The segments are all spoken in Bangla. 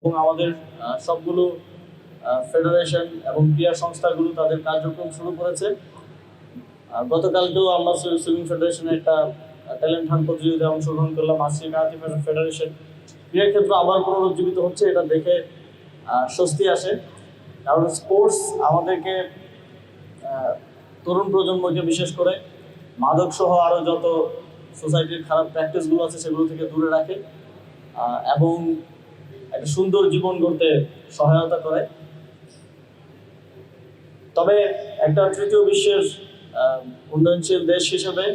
এবং আমাদের সবগুলো ফেডারেশন এবং ক্রীড়া সংস্থাগুলো তাদের কার্যক্রম শুরু করেছে। গতকালকেও আমরা সুইমিং ফেডারেশনের একটা ট্যালেন্ট হান্ট প্রতিযোগিতায় অংশগ্রহণ করলাম। আজকে কারাতে ফেডারেশন ক্রীড়া ক্ষেত্র আবার পুনরুজ্জীবিত হচ্ছে, এটা দেখে স্বস্তি আসে। কারণ স্পোর্টস আমাদেরকে তরুণ প্রজন্মকে বিশেষ করে মাদক সহ আরও যত সোসাইটির খারাপ প্র্যাকটিসগুলো আছে সেগুলো থেকে দূরে রাখে এবং একটা সুন্দর জীবন গড়তে সহায়তা করে। তবে একটা তৃতীয় বিশ্বের উন্নয়নশীল দেশ হিসেবে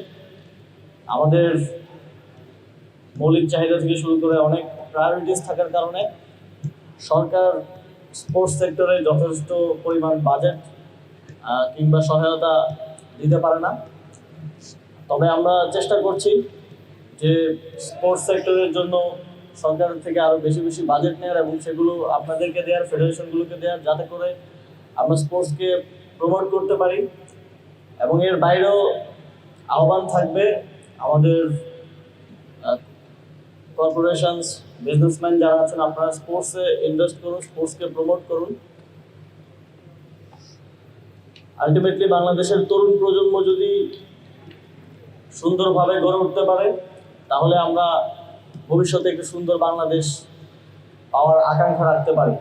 আমাদের মৌলিক চাহিদা থেকে শুরু করে অনেক প্রায়োরিটিস থাকার কারণে সরকার স্পোর্টস সেক্টরে যথেষ্ট পরিমাণ বাজেট কিংবা সহায়তা দিতে পারে না। তবে আমরা চেষ্টা করছি যে স্পোর্টস সেক্টরের জন্য সরকারের থেকে আরও বেশি বেশি বাজেট নেওয়ার এবং সেগুলো আপনাদেরকে দেওয়ার, ফেডারেশনগুলোকে দেওয়ার, যাতে করে আমরা স্পোর্টসকে প্রমোট করতে পারি। এবং এর বাইরেও আহ্বান থাকবে আমাদের কর্পোরেশনস, বিজনেসম্যান যারা আছেন, আপনারা স্পোর্টসে ইনভেস্ট করুন, স্পোর্টসকে প্রমোট করুন। আলটিমেটলি বাংলাদেশের তরুণ প্রজন্ম যদি সুন্দরভাবে গড়ে উঠতে পারে তাহলে আমরা ভবিষ্যতে একটি সুন্দর বাংলাদেশ পাওয়ার আকাঙ্ক্ষা রাখতে পারি।